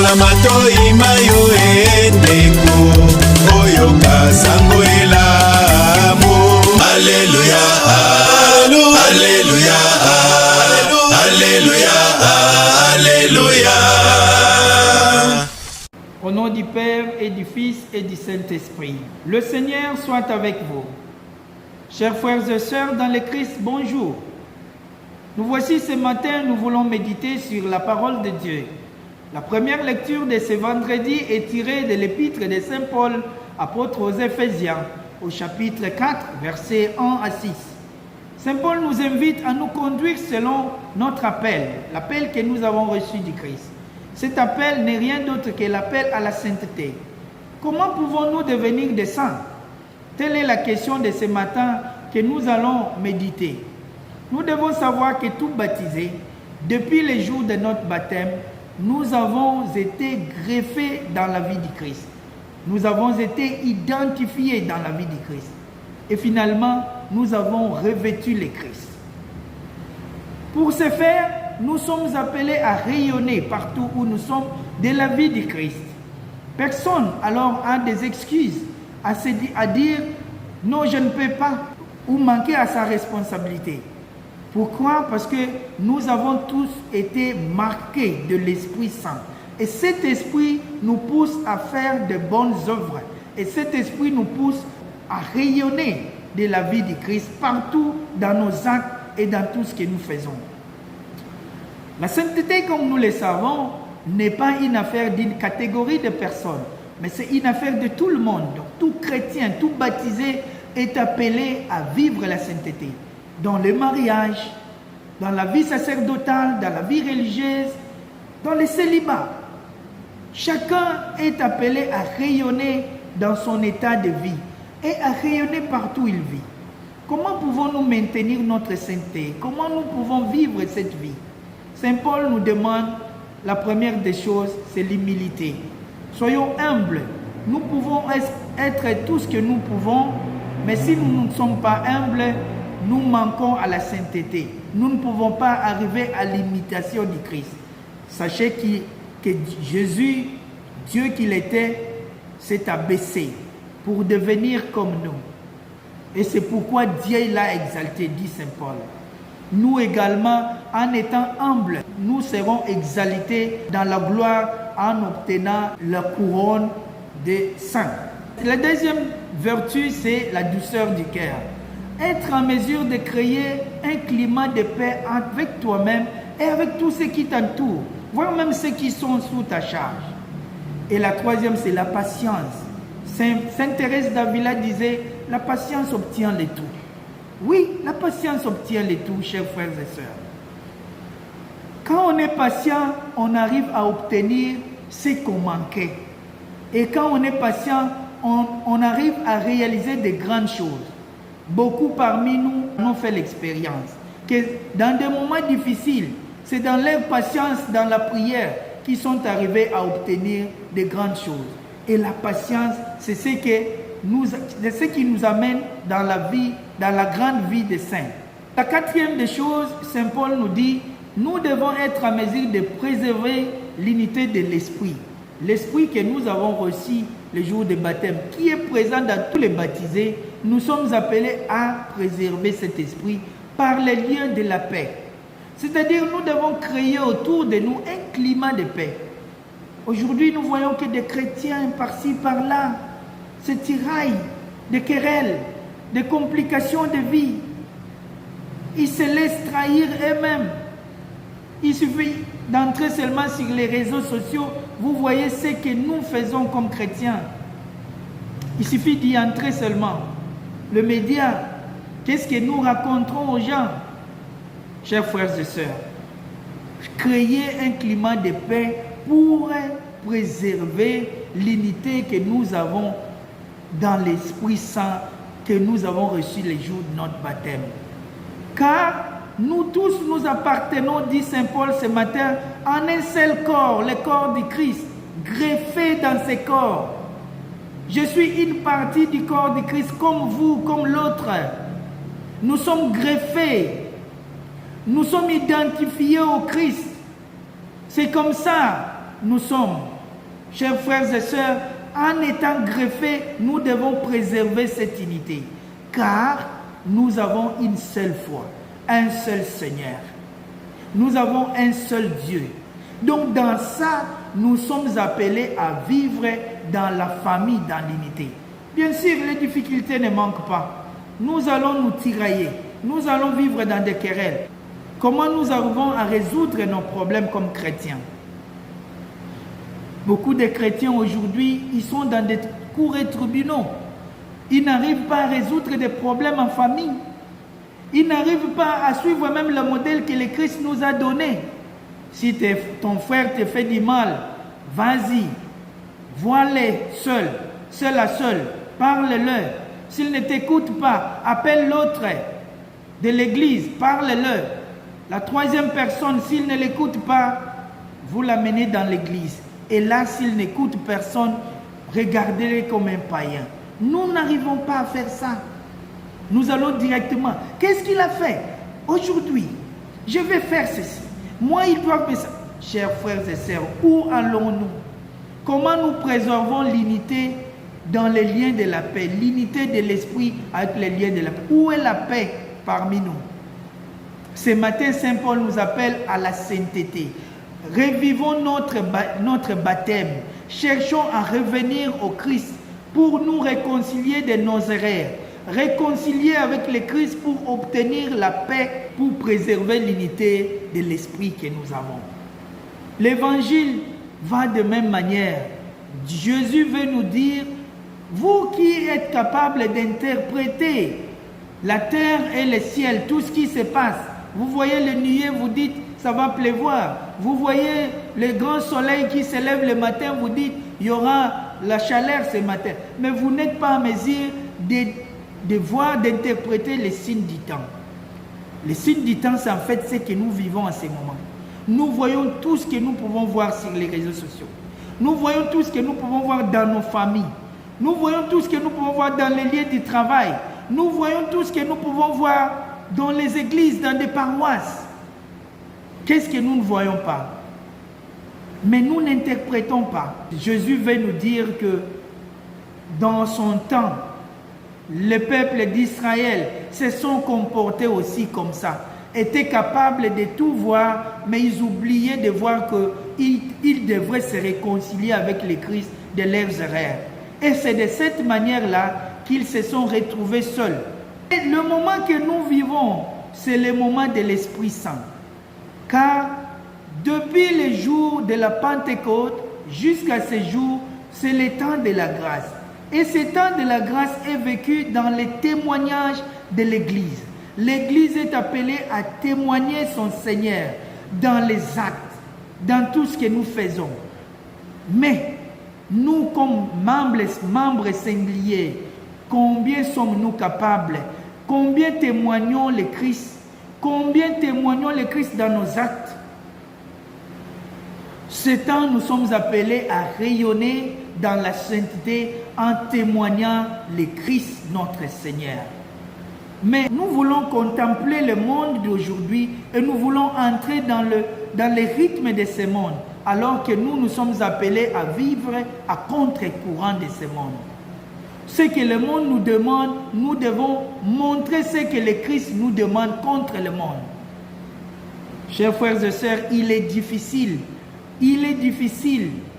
Longola matoi mayo endeko oyoka sango elamu. Alléluia, Alléluia, Alléluia, Alléluia. Au nom du Père et du Fils et du Saint-Esprit, le Seigneur soit avec vous. Chers frères et sœurs dans le Christ, bonjour. Nous voici ce matin, nous voulons méditer sur la parole de Dieu. La première lecture de ce vendredi est tirée de l'épître de Saint Paul, apôtre aux Éphésiens, au chapitre 4, versets 1 à 6. Saint Paul nous invite à nous conduire selon notre appel, l'appel que nous avons reçu du Christ. Cet appel n'est rien d'autre que l'appel à la sainteté. Comment pouvons-nous devenir des saints? Telle est la question de ce matin que nous allons méditer. Nous devons savoir que tout baptisé, depuis le jour de notre baptême, nous avons été greffés dans la vie du Christ. Nous avons été identifiés dans la vie du Christ. Et finalement, nous avons revêtu le Christ. Pour ce faire, nous sommes appelés à rayonner partout où nous sommes de la vie du Christ. Personne alors a des excuses à dire « non, je ne peux pas » ou manquer à sa responsabilité. Pourquoi? Parce que nous avons tous été marqués de l'Esprit Saint. Et cet Esprit nous pousse à faire de bonnes œuvres. Et cet Esprit nous pousse à rayonner de la vie du Christ partout dans nos actes et dans tout ce que nous faisons. La sainteté, comme nous le savons, n'est pas une affaire d'une catégorie de personnes, mais c'est une affaire de tout le monde. Donc, tout chrétien, tout baptisé est appelé à vivre la sainteté. Dans le mariage, dans la vie sacerdotale, dans la vie religieuse, dans le célibat. Chacun est appelé à rayonner dans son état de vie et à rayonner partout où il vit. Comment pouvons-nous maintenir notre sainteté? Comment nous pouvons vivre cette vie? Saint Paul nous demande, la première des choses, c'est l'humilité. Soyons humbles. Nous pouvons être tout ce que nous pouvons, mais si nous ne sommes pas humbles, nous manquons à la sainteté. Nous ne pouvons pas arriver à l'imitation du Christ. Sachez que Jésus, Dieu qu'il était, s'est abaissé pour devenir comme nous. Et c'est pourquoi Dieu l'a exalté, dit Saint Paul. Nous également, en étant humbles, nous serons exaltés dans la gloire en obtenant la couronne des saints. La deuxième vertu, c'est la douceur du cœur. Être en mesure de créer un climat de paix avec toi-même et avec tous ceux qui t'entourent, voire même ceux qui sont sous ta charge. Et la troisième, c'est la patience. Sainte Thérèse d'Avila disait, la patience obtient le tout. Oui, la patience obtient le tout, chers frères et sœurs. Quand on est patient, on arrive à obtenir ce qu'on manquait. Et quand on est patient, on arrive à réaliser de grandes choses. Beaucoup parmi nous ont fait l'expérience que dans des moments difficiles, c'est dans leur patience, dans la prière, qu'ils sont arrivés à obtenir de grandes choses. Et la patience, c'est ce qui nous amène dans la vie, dans la grande vie des saints. La quatrième des choses, Saint Paul nous dit, nous devons être en mesure de préserver l'unité de l'esprit. L'esprit que nous avons reçu le jour du baptême, qui est présent dans tous les baptisés, nous sommes appelés à préserver cet esprit par les liens de la paix. C'est-à-dire, nous devons créer autour de nous un climat de paix. Aujourd'hui, nous voyons que des chrétiens par-ci, par-là, se tiraillent, des querelles, des complications de vie. Ils se laissent trahir eux-mêmes. Il suffit d'entrer seulement sur les réseaux sociaux, vous voyez ce que nous faisons comme chrétiens. Il suffit d'y entrer seulement. Le média, qu'est-ce que nous racontons aux gens? Chers frères et sœurs, créer un climat de paix pour préserver l'unité que nous avons dans l'Esprit Saint que nous avons reçu les jours de notre baptême. Car nous tous nous appartenons, dit Saint Paul ce matin, en un seul corps, le corps du Christ, greffé dans ce corps. Je suis une partie du corps du Christ comme vous, comme l'autre. Nous sommes greffés. Nous sommes identifiés au Christ. C'est comme ça. nous sommes, chers frères et sœurs, en étant greffés, nous devons préserver cette unité. Car nous avons une seule foi, un seul Seigneur. Nous avons un seul Dieu. Donc dans ça, nous sommes appelés à vivre dans la famille, dans l'unité. Bien sûr, les difficultés ne manquent pas. Nous allons nous tirailler. Nous allons vivre dans des querelles. Comment nous arrivons à résoudre nos problèmes comme chrétiens? Beaucoup de chrétiens aujourd'hui, ils sont dans des cours et tribunaux. Ils n'arrivent pas à résoudre des problèmes en famille. Ils n'arrivent pas à suivre même le modèle que le Christ nous a donné. Si ton frère te fait du mal, vas-y, vois-les seul, seul à seul, parle-leur. S'il ne t'écoute pas, appelle l'autre de l'église, parle-leur. La troisième personne, s'il ne l'écoute pas, vous l'amenez dans l'église. Et là, s'il n'écoute personne, regardez-le comme un païen. Nous n'arrivons pas à faire ça. Nous allons directement. Qu'est-ce qu'il a fait? Aujourd'hui, je vais faire ceci. Moi, il doit faire ça. Chers frères et sœurs, où allons-nous? Comment nous préservons l'unité dans les liens de la paix? L'unité de l'esprit avec les liens de la paix. Où est la paix parmi nous? Ce matin, Saint Paul nous appelle à la sainteté. Revivons notre baptême. Cherchons à revenir au Christ pour nous réconcilier de nos erreurs. Réconcilier avec le Christ pour obtenir la paix, pour préserver l'unité de l'esprit que nous avons. L'évangile va de même manière. Jésus veut nous dire, vous qui êtes capables d'interpréter la terre et le ciel, tout ce qui se passe, vous voyez le nuée, vous dites, ça va pleuvoir. Vous voyez le grand soleil qui se lève le matin, vous dites, il y aura la chaleur ce matin. Mais vous n'êtes pas en mesure de voir, d'interpréter les signes du temps. Les signes du temps, c'est en fait ce que nous vivons en ce moment. Nous voyons tout ce que nous pouvons voir sur les réseaux sociaux. Nous voyons tout ce que nous pouvons voir dans nos familles. Nous voyons tout ce que nous pouvons voir dans les lieux du travail. Nous voyons tout ce que nous pouvons voir dans les églises, dans des paroisses. Qu'est-ce que nous ne voyons pas? Mais nous n'interprétons pas. Jésus veut nous dire que dans son temps, le peuple d'Israël se sont comportés aussi comme ça. Étaient capables de tout voir, mais ils oubliaient de voir qu'ils devraient se réconcilier avec le Christ de leurs erreurs. Et c'est de cette manière-là qu'ils se sont retrouvés seuls. Et le moment que nous vivons, c'est le moment de l'Esprit Saint. Car depuis le jour de la Pentecôte jusqu'à ce jour, c'est le temps de la grâce. Et ce temps de la grâce est vécu dans les témoignages de l'Église. L'Église est appelée à témoigner son Seigneur dans les actes, dans tout ce que nous faisons. Mais nous, comme membres singuliers, combien sommes-nous capables? Combien témoignons le Christ? Combien témoignons le Christ dans nos actes? Ce temps, nous sommes appelés à rayonner dans la sainteté en témoignant le Christ, notre Seigneur. Mais nous voulons contempler le monde d'aujourd'hui et nous voulons entrer dans le rythme de ce monde, alors que nous sommes appelés à vivre à contre-courant de ce monde. Ce que le monde nous demande, nous devons montrer ce que le Christ nous demande contre le monde. Chers frères et sœurs, il est difficile,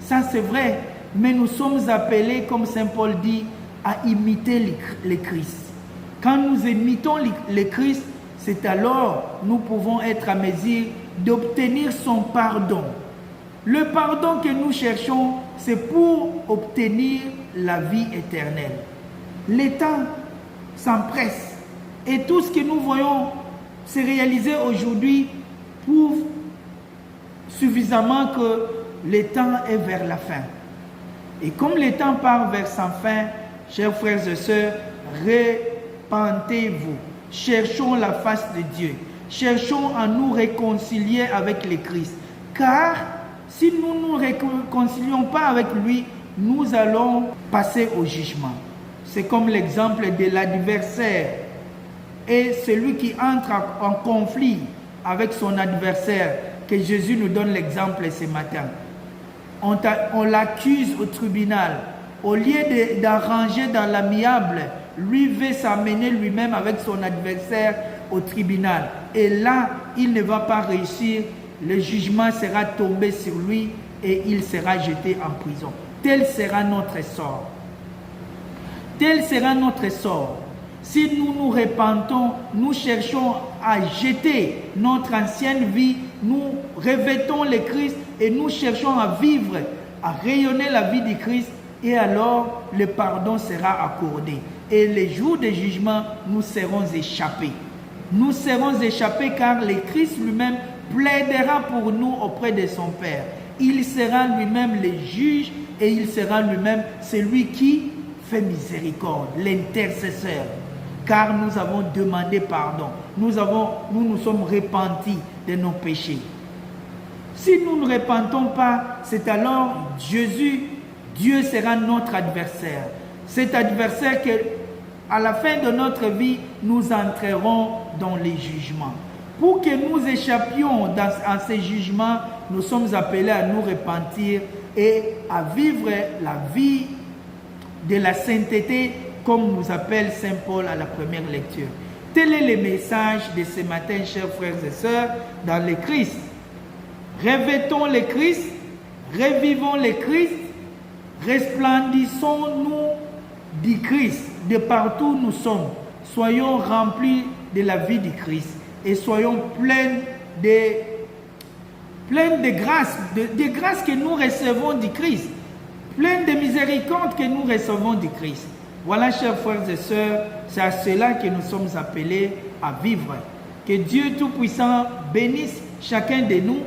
ça c'est vrai, mais nous sommes appelés, comme Saint Paul dit, à imiter le Christ. Quand nous imitons le Christ, c'est alors nous pouvons être à mesure d'obtenir son pardon. Le pardon que nous cherchons, c'est pour obtenir la vie éternelle. Le temps s'empresse et tout ce que nous voyons se réaliser aujourd'hui prouve suffisamment que le temps est vers la fin. Et comme le temps part vers sa fin, chers frères et sœurs, repentez-vous. Cherchons la face de Dieu. Cherchons à nous réconcilier avec le Christ. Car si nous ne nous réconcilions pas avec lui, nous allons passer au jugement. C'est comme l'exemple de l'adversaire et celui qui entre en conflit avec son adversaire, que Jésus nous donne l'exemple ce matin. on l'accuse au tribunal. Au lieu d'arranger dans l'amiable, lui veut s'amener lui-même avec son adversaire au tribunal. Et là, il ne va pas réussir. Le jugement sera tombé sur lui et il sera jeté en prison. Tel sera notre sort. Tel sera notre sort. Si nous nous repentons, nous cherchons à jeter notre ancienne vie, nous revêtons le Christ et nous cherchons à vivre, à rayonner la vie du Christ, et alors le pardon sera accordé. Et les jours de jugement, nous serons échappés. Nous serons échappés car le Christ lui-même plaidera pour nous auprès de son Père. Il sera lui-même le juge et il sera lui-même celui qui fait miséricorde, l'intercesseur. Car nous avons demandé pardon. Nous nous sommes repentis de nos péchés. Si nous ne repentons pas, c'est alors Dieu sera notre adversaire. Cet adversaire que, à la fin de notre vie, nous entrerons dans les jugements. Pour que nous échappions à ces jugements, nous sommes appelés à nous repentir et à vivre la vie de la sainteté, comme nous appelle Saint Paul à la première lecture. Tel est le message de ce matin, chers frères et sœurs, dans le Christ. Revêtons le Christ, revivons le Christ, resplendissons-nous du Christ, de partout où nous sommes. Soyons remplis de la vie du Christ et soyons pleins de grâce, de grâce que nous recevons du Christ, pleins de miséricorde que nous recevons du Christ. Voilà, chers frères et sœurs, c'est à cela que nous sommes appelés à vivre. Que Dieu Tout-Puissant bénisse chacun de nous,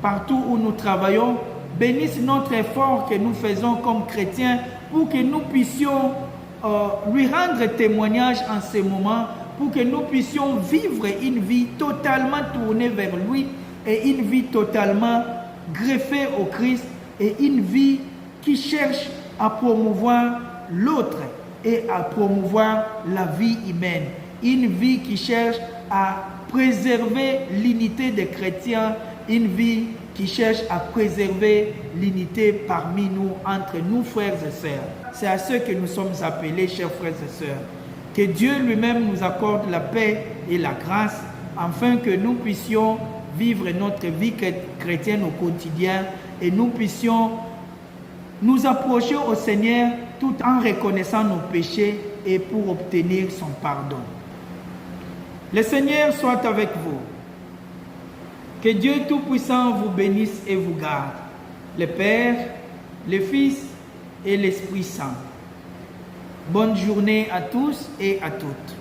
partout où nous travaillons, bénisse notre effort que nous faisons comme chrétiens pour que nous puissions lui rendre témoignage en ce moment, pour que nous puissions vivre une vie totalement tournée vers lui et une vie totalement greffée au Christ et une vie qui cherche à promouvoir l'autre et à promouvoir la vie humaine. Une vie qui cherche à préserver l'unité des chrétiens, une vie qui cherche à préserver l'unité parmi nous, entre nous frères et sœurs. C'est à ce que nous sommes appelés, chers frères et sœurs. Que Dieu lui-même nous accorde la paix et la grâce, afin que nous puissions vivre notre vie chrétienne au quotidien et nous puissions nous approcher au Seigneur tout en reconnaissant nos péchés et pour obtenir son pardon. Le Seigneur soit avec vous. Que Dieu Tout-Puissant vous bénisse et vous garde. Le Père, le Fils et l'Esprit Saint. Bonne journée à tous et à toutes.